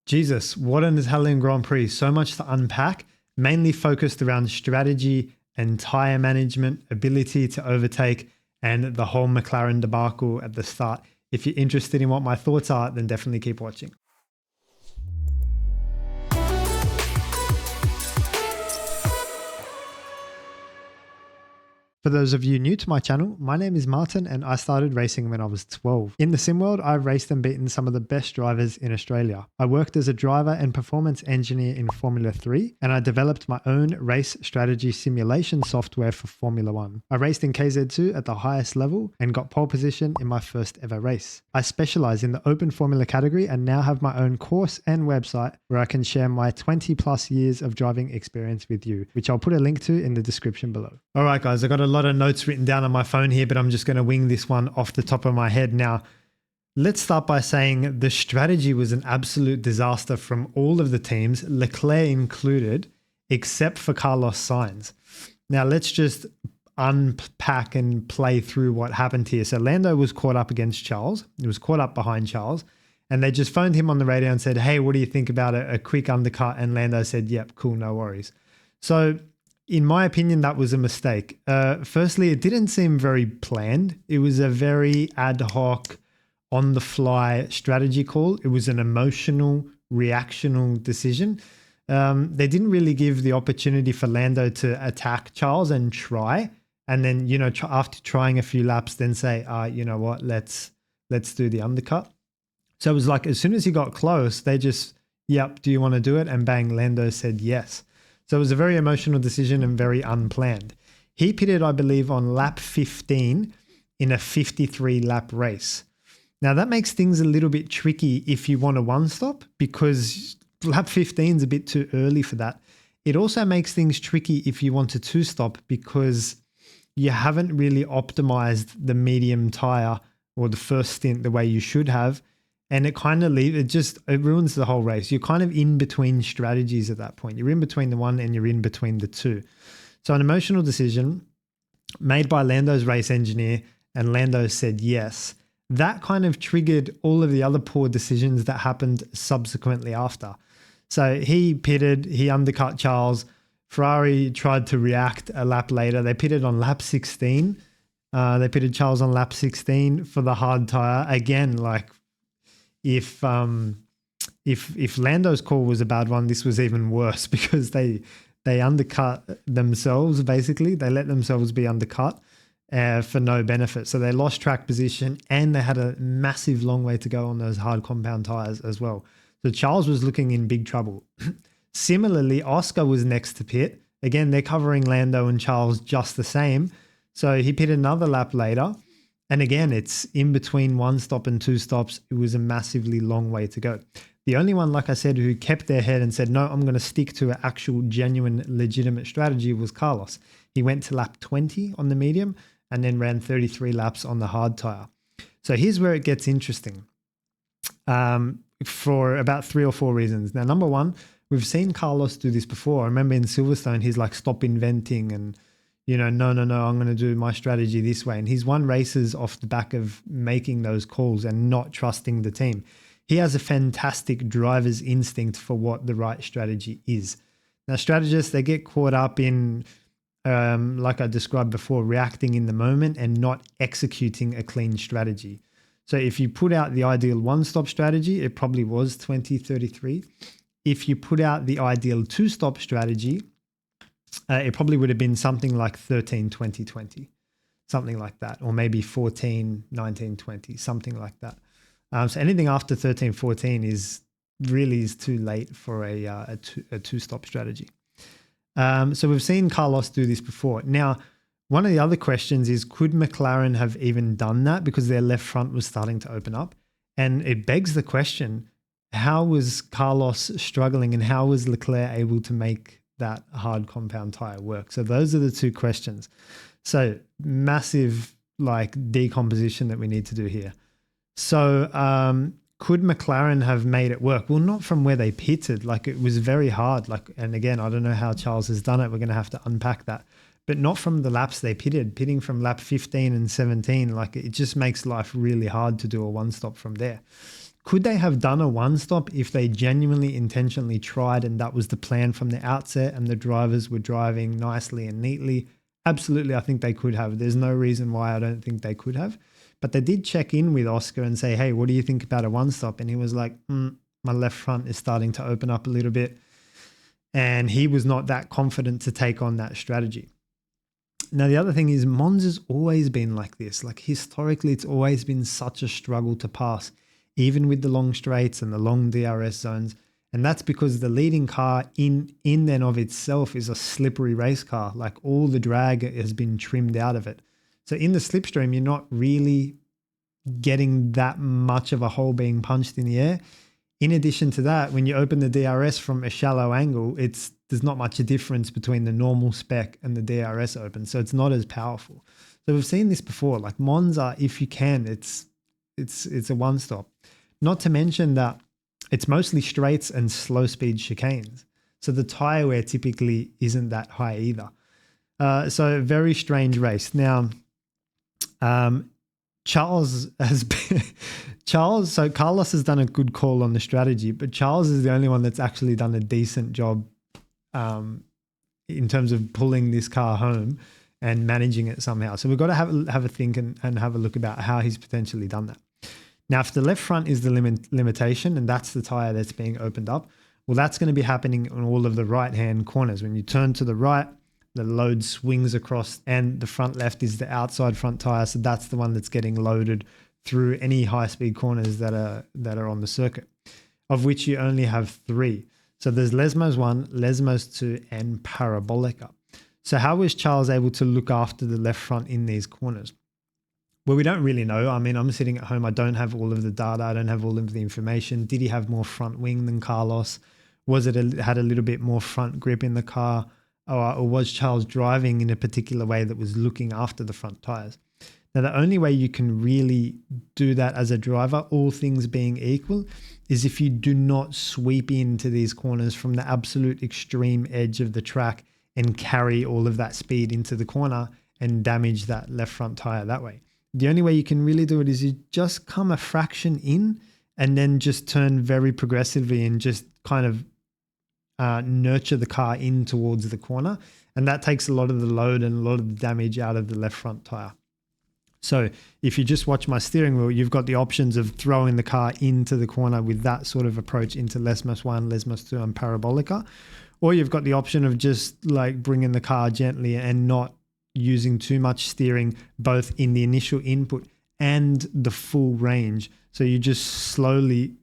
Jesus, what an Italian Grand Prix. So much to unpack, mainly focused around strategy and tyre management, ability to overtake, and the whole McLaren debacle at the start. If you're interested in what my thoughts are, then definitely keep watching. For those of you new to my channel, my name is Martin and I started racing when I was 12. In the sim world, I've raced and beaten some of the best drivers in Australia. I worked as a driver and performance engineer in Formula 3 and I developed my own race strategy simulation software for Formula 1. I raced in KZ2 at the highest level and got pole position in my first ever race. I specialize in the open formula category and now have my own course and website where I can share my 20 plus years of driving experience with you, which I'll put a link to in the description below. All right, guys, I got a lot of notes written down on my phone here, but I'm just going to wing this one off the top of my head. Now, let's start by saying the strategy was an absolute disaster from all of the teams, Leclerc included, except for Carlos Sainz. Now, let's just unpack and play through what happened here. So Lando was caught up against Charles. He was caught up behind Charles, and they just phoned him on the radio and said, hey, what do you think about a quick undercut? And Lando said, yep, cool, no worries. So in my opinion, that was a mistake. Firstly, it didn't seem very planned. It was a very ad hoc, on the fly strategy call. It was an emotional, reactional decision. They didn't really give the opportunity for Lando to attack Charles and try. And then, after trying a few laps, then say, you know what, let's do the undercut. So it was like, as soon as he got close, they just, yep, do you want to do it? And bang, Lando said yes. So it was a very emotional decision and very unplanned. He pitted, I believe, on lap 15 in a 53 lap race. Now that makes things a little bit tricky if you want a one stop, because lap 15 is a bit too early for that. It also makes things tricky if you want a two stop, because you haven't really optimized the medium tire or the first stint the way you should have. And it kind of it ruins the whole race. You're kind of in between strategies at that point. You're in between the one and you're in between the two. So an emotional decision made by Lando's race engineer, and Lando said yes. That kind of triggered all of the other poor decisions that happened subsequently after. So he pitted, he undercut Charles. Ferrari tried to react a lap later. They pitted on lap 16. They pitted Charles on lap 16 for the hard tire. Again, like, if Lando's call was a bad one, this was even worse, because they undercut themselves, basically. They let themselves be undercut for no benefit. So they lost track position and they had a massive long way to go on those hard compound tires as well. So Charles was looking in big trouble. Similarly, Oscar was next to pit. Again, they're covering Lando and Charles just the same. So he pitted another lap later. And again, it's in between one stop and two stops. It was a massively long way to go. The only one, like I said, who kept their head and said, no, I'm going to stick to an actual, genuine, legitimate strategy was Carlos. He went to lap 20 on the medium and then ran 33 laps on the hard tire. So here's where it gets interesting for about 3 or 4 reasons. Now, number one, we've seen Carlos do this before. I remember in Silverstone, he's like, stop inventing and, no, I'm going to do my strategy this way. And he's won races off the back of making those calls and not trusting the team. He has a fantastic driver's instinct for what the right strategy is. Now, strategists, they get caught up in, like I described before, reacting in the moment and not executing a clean strategy. So if you put out the ideal one-stop strategy, it probably was 2033. If you put out the ideal two-stop strategy, it probably would have been something like 13, 20, 20, something like that, or maybe 14, 19, 20, something like that. So anything after 13, 14 is too late for a two-stop strategy. So we've seen Carlos do this before. Now, one of the other questions is, could McLaren have even done that because their left front was starting to open up? And it begs the question, how was Carlos struggling and how was Leclerc able to make that hard compound tire work? So those are the two questions. So massive decomposition that we need to do here. So could McLaren have made it work? Well, not from where they pitted. It was very hard. And again, I don't know how Charles has done it. We're going to have to unpack that. But not from the laps they pitted. Pitting from lap 15 and 17, it just makes life really hard to do a one-stop from there. Could they have done a one stop if they genuinely intentionally tried and that was the plan from the outset and the drivers were driving nicely and neatly? Absolutely, I think they could have. There's no reason why I don't think they could have. But they did check in with Oscar and say, hey, what do you think about a one stop? And he was like, my left front is starting to open up a little bit. And he was not that confident to take on that strategy. Now, the other thing is Monza's always been like this. Like historically, it's always been such a struggle to pass, even with the long straights and the long DRS zones. And that's because the leading car in and of itself is a slippery race car. Like all the drag has been trimmed out of it. So in the slipstream, you're not really getting that much of a hole being punched in the air. In addition to that, when you open the DRS from a shallow angle, there's not much a difference between the normal spec and the DRS open. So it's not as powerful. So we've seen this before, like Monza, if you can, it's a one stop. Not to mention that it's mostly straights and slow speed chicanes. So the tire wear typically isn't that high either. So very strange race. Now, Charles has been, so Carlos has done a good call on the strategy, but Charles is the only one that's actually done a decent job in terms of pulling this car home and managing it somehow. So we've got to have a think and have a look about how he's potentially done that. Now, if the left front is the limitation and that's the tire that's being opened up, well, that's going to be happening on all of the right-hand corners. When you turn to the right, the load swings across and the front left is the outside front tire. So that's the one that's getting loaded through any high-speed corners that are on the circuit, of which you only have 3. So there's Lesmos 1, Lesmos 2, and Parabolica. So how was Charles able to look after the left front in these corners? Well, we don't really know. I mean, I'm sitting at home. I don't have all of the data. I don't have all of the information. Did he have more front wing than Carlos? Was it had a little bit more front grip in the car? Or was Charles driving in a particular way that was looking after the front tires? Now, the only way you can really do that as a driver, all things being equal, is if you do not sweep into these corners from the absolute extreme edge of the track and carry all of that speed into the corner and damage that left front tire that way. The only way you can really do it is you just come a fraction in and then just turn very progressively and just kind of nurture the car in towards the corner. And that takes a lot of the load and a lot of the damage out of the left front tire. So if you just watch my steering wheel, you've got the options of throwing the car into the corner with that sort of approach into Lesmos 1, Lesmos 2 and Parabolica. Or you've got the option of just like bringing the car gently and not using too much steering, both in the initial input and the full range. So you just slowly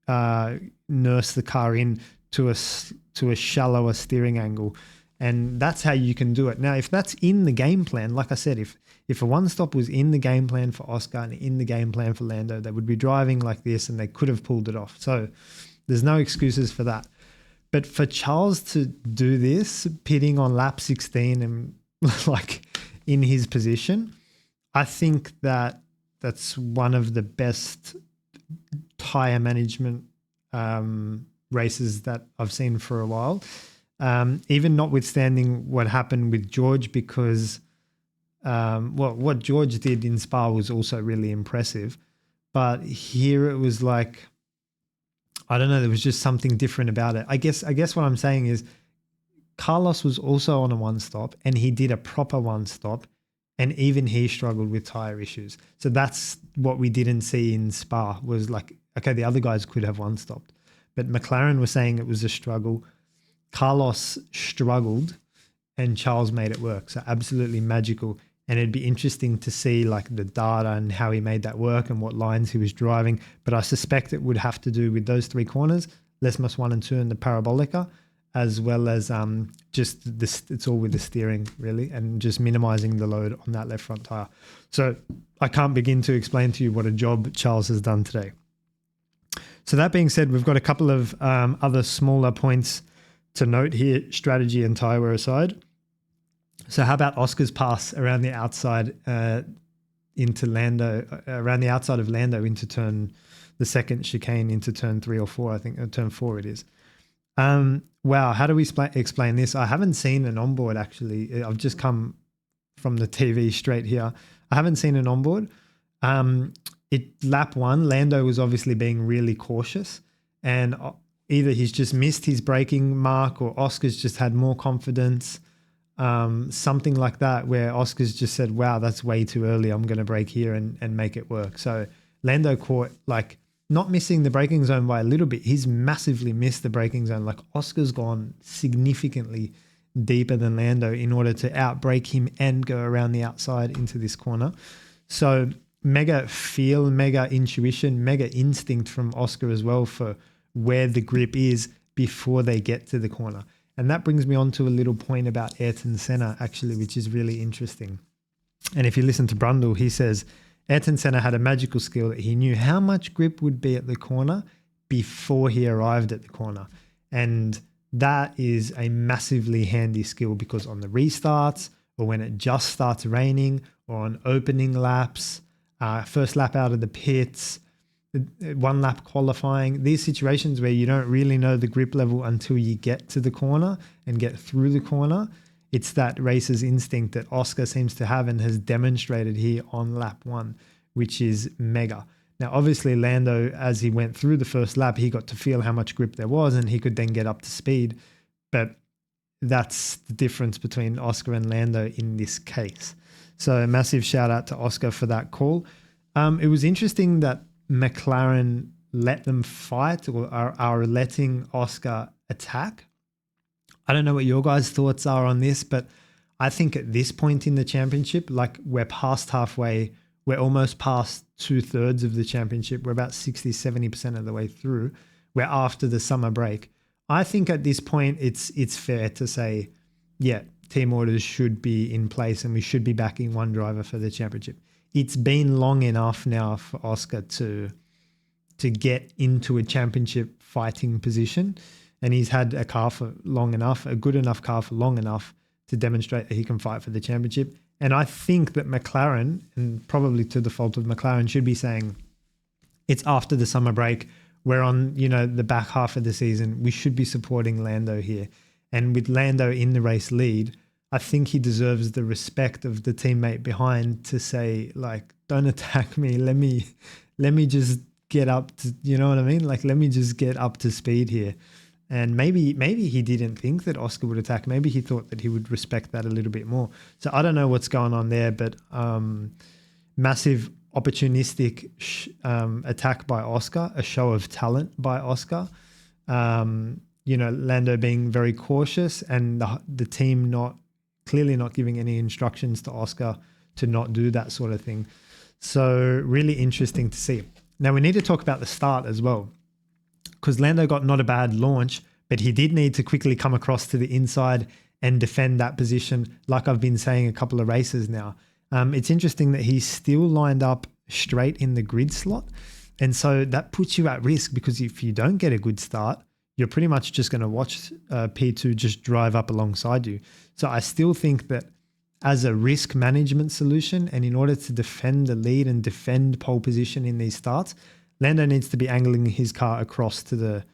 nurse the car in to a shallower steering angle. And that's how you can do it. Now, if that's in the game plan, like I said, if a one-stop was in the game plan for Oscar and in the game plan for Lando, they would be driving like this and they could have pulled it off. So there's no excuses for that. But for Charles to do this, pitting on lap 16 and like in his position, I think that's one of the best tire management races that I've seen for a while. Even notwithstanding what happened with George, because what George did in Spa was also really impressive. But here it was like, I don't know, there was just something different about it. I guess what I'm saying is Carlos was also on a one stop and he did a proper one stop and even he struggled with tire issues. So that's what we didn't see in Spa was like, okay, the other guys could have one stopped, but McLaren was saying it was a struggle. Carlos struggled and Charles made it work. So absolutely magical. And it'd be interesting to see like the data and how he made that work and what lines he was driving. But I suspect it would have to do with those 3 corners, Lesmos 1 and 2 and the Parabolica, as well as just this, it's all with the steering really, and just minimizing the load on that left front tire. So I can't begin to explain to you what a job Charles has done today. So that being said, we've got a couple of other smaller points to note here, strategy and tire wear aside. So how about Oscar's pass around the outside into Lando, around the outside of Lando into the second chicane into turn 3 or 4, I think, turn 4 it is. Wow, how do we explain this? I haven't seen an onboard actually. I've just come from the TV straight here. I haven't seen an onboard. lap one, Lando was obviously being really cautious, and either he's just missed his braking mark or Oscar's just had more confidence, something like that, where Oscar's just said, wow, that's way too early. I'm going to brake here and make it work. So Lando caught, like, not missing the braking zone by a little bit. He's massively missed the braking zone. Like, Oscar's gone significantly deeper than Lando in order to outbrake him and go around the outside into this corner. So mega feel, mega intuition, mega instinct from Oscar as well for where the grip is before they get to the corner. And that brings me on to a little point about Ayrton Senna, actually, which is really interesting. And if you listen to Brundle, he says Ayrton Senna had a magical skill that he knew how much grip would be at the corner before he arrived at the corner. And that is a massively handy skill, because on the restarts, or when it just starts raining, or on opening laps, first lap out of the pits, one lap qualifying, these situations where you don't really know the grip level until you get to the corner and get through the corner, it's that racer's instinct that Oscar seems to have and has demonstrated here on lap one, which is mega. Now, obviously, Lando, as he went through the first lap, he got to feel how much grip there was and he could then get up to speed. But that's the difference between Oscar and Lando in this case. So a massive shout out to Oscar for that call. It was interesting that McLaren let them fight, or are letting Oscar attack. I don't know what your guys' thoughts are on this, but I think at this point in the championship, like, we're past halfway, we're almost past 2/3 of the championship. We're about 60-70% of the way through. We're after the summer break. I think at this point it's fair to say, yeah, team orders should be in place and we should be backing one driver for the championship. It's been long enough now for Oscar to get into a championship fighting position, and he's had a car for long enough, a good enough car for long enough to demonstrate that he can fight for the championship. And I think that McLaren, and probably to the fault of McLaren, should be saying it's after the summer break. We're on, the back half of the season. We should be supporting Lando here. And with Lando in the race lead, I think he deserves the respect of the teammate behind to say, like, don't attack me. Let me just get up to, you know what I mean? Like, let me just get up to speed here. And maybe he didn't think that Oscar would attack. Maybe he thought that he would respect that a little bit more. So I don't know what's going on there, but massive opportunistic attack by Oscar, a show of talent by Oscar. Lando being very cautious, and the team clearly not giving any instructions to Oscar to not do that sort of thing. So really interesting to see. Now we need to talk about the start as well, because Lando got not a bad launch, but he did need to quickly come across to the inside and defend that position, like I've been saying a couple of races now. It's interesting that he's still lined up straight in the grid slot. And so that puts you at risk, because if you don't get a good start, you're pretty much just going to watch P2 just drive up alongside you. So I still think that as a risk management solution, and in order to defend the lead and defend pole position in these starts, Lando needs to be angling his car across to the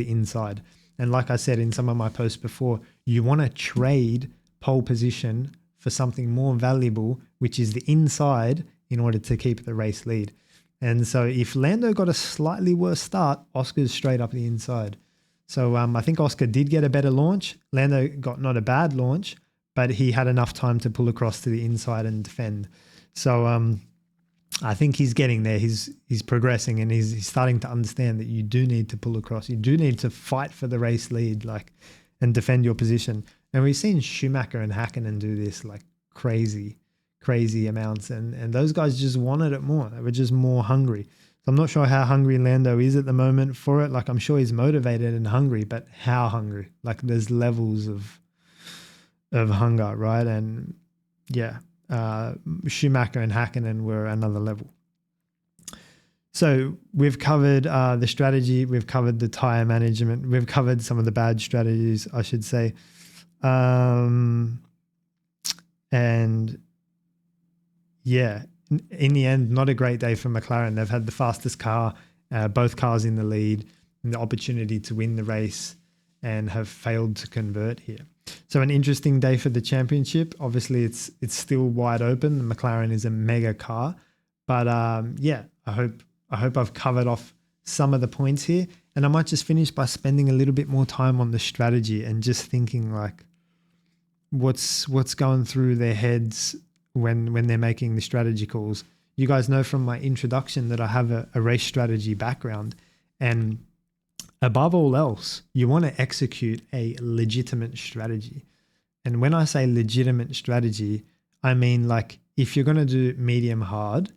inside. And like I said in some of my posts before, you want to trade pole position for something more valuable, which is the inside, in order to keep the race lead. And so if Lando got a slightly worse start, Oscar's straight up the inside. So I think Oscar did get a better launch. Lando got not a bad launch, but he had enough time to pull across to the inside and defend. So I think he's getting there. He's progressing, and he's starting to understand that you do need to pull across. You do need to fight for the race lead, and defend your position. And we've seen Schumacher and Hakkinen do this like crazy amounts, and those guys just wanted it more. They were just more hungry. So I'm not sure how hungry Lando is at the moment for it. Like, I'm sure he's motivated and hungry, but how hungry? Like, there's levels of hunger, right? And yeah, Schumacher and Hakkinen were another level. So we've covered the strategy, we've covered the tire management, we've covered some of the bad strategies, I should say. And yeah, in the end, not a great day for McLaren. They've had the fastest car, both cars in the lead, and the opportunity to win the race, and have failed to convert here. So an interesting day for the championship. Obviously, it's still wide open. The McLaren is a mega car. But yeah, I hope I've covered off some of the points here, and I might just finish by spending a little bit more time on the strategy and just thinking like what's going through their heads when they're making the strategy calls. You guys know from my introduction that I have a race strategy background, and above all else, you want to execute a legitimate strategy. And when I say legitimate strategy, I mean like if you're going to do medium hard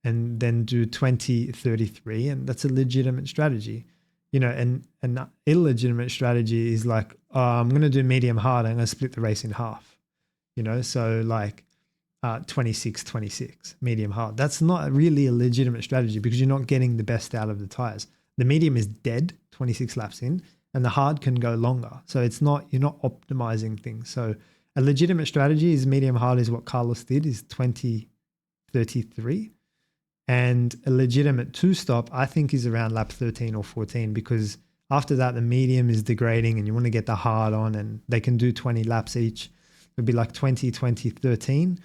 and then do 20-33, and that's a legitimate strategy. You know, and an illegitimate strategy is like, oh, I'm going to do medium hard, I'm going to split the race in half. You know, so like 26-26, medium hard. That's not really a legitimate strategy because you're not getting the best out of the tires. The medium is dead 26 laps in, and the hard can go longer. So it's not, you're not optimizing things. So a legitimate strategy is medium hard is what Carlos did, is 20-33. And a legitimate two-stop, I think, is around lap 13 or 14, because after that, the medium is degrading and you want to get the hard on, and they can do 20 laps each. It'd be like 20-13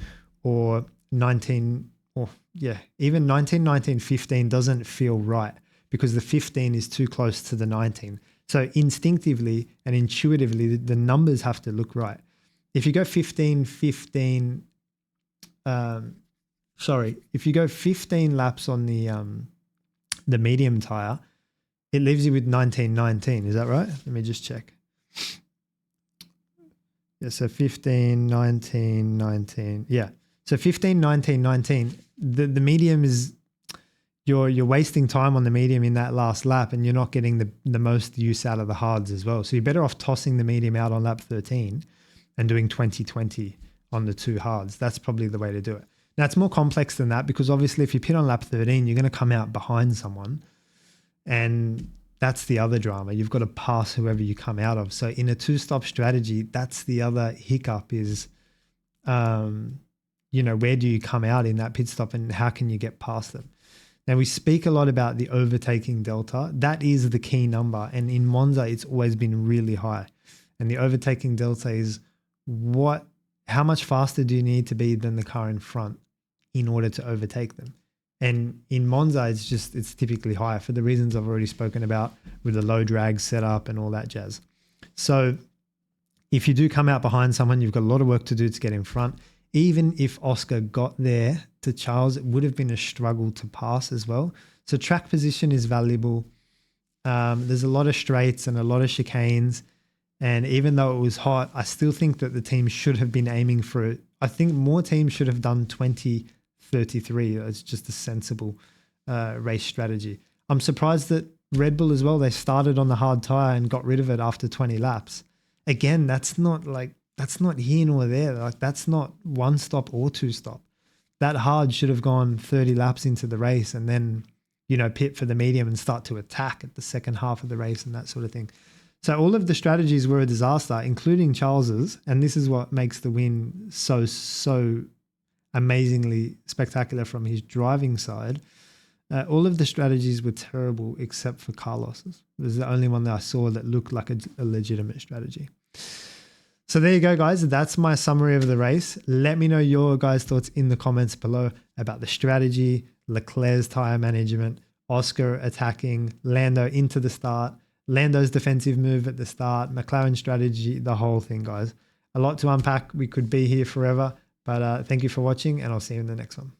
or 19, or yeah, even 19-15 doesn't feel right because the 15 is too close to the 19. So instinctively and intuitively, the numbers have to look right. If you go 15-15, if you go 15 laps on the medium tire, it leaves you with 19-19. Is that right? Let me just check. Yeah, so 15, 19, 19. Yeah. So 15, 19, 19. The medium is, you're wasting time on the medium in that last lap, and you're not getting the most use out of the hards as well. So you're better off tossing the medium out on lap 13 and doing 20-20 on the two hards. That's probably the way to do it. Now, it's more complex than that, because obviously if you pit on lap 13, you're going to come out behind someone, and that's the other drama. You've got to pass whoever you come out of. So in a two-stop strategy, that's the other hiccup is, you know, where do you come out in that pit stop and how can you get past them? Now, we speak a lot about the overtaking delta. That is the key number. And in Monza, it's always been really high. And the overtaking delta is how much faster do you need to be than the car in front in order to overtake them? And in Monza, it's typically higher for the reasons I've already spoken about with the low drag setup and all that jazz. So if you do come out behind someone, you've got a lot of work to do to get in front. Even if Oscar got there to Charles, it would have been a struggle to pass as well. So track position is valuable. There's a lot of straights and a lot of chicanes. And even though it was hot, I still think that the team should have been aiming for it. I think more teams should have done 20-33. It's just a sensible race strategy. I'm surprised that Red Bull as well, they started on the hard tire and got rid of it after 20 laps. Again, that's not here nor there. Like, that's not one stop or two stop. That hard should have gone 30 laps into the race and then, you know, pit for the medium and start to attack at the second half of the race and that sort of thing. So all of the strategies were a disaster, including Charles's. And this is what makes the win so amazingly spectacular from his driving side. All of the strategies were terrible except for Carlos's. It was the only one that I saw that looked like a legitimate strategy. So there you go, guys. That's my summary of the race. Let me know your guys' thoughts in the comments below about the strategy, Leclerc's tire management, Oscar attacking, Lando into the start, Lando's defensive move at the start, McLaren strategy, the whole thing, guys. A lot to unpack. We could be here forever, but thank you for watching, and I'll see you in the next one.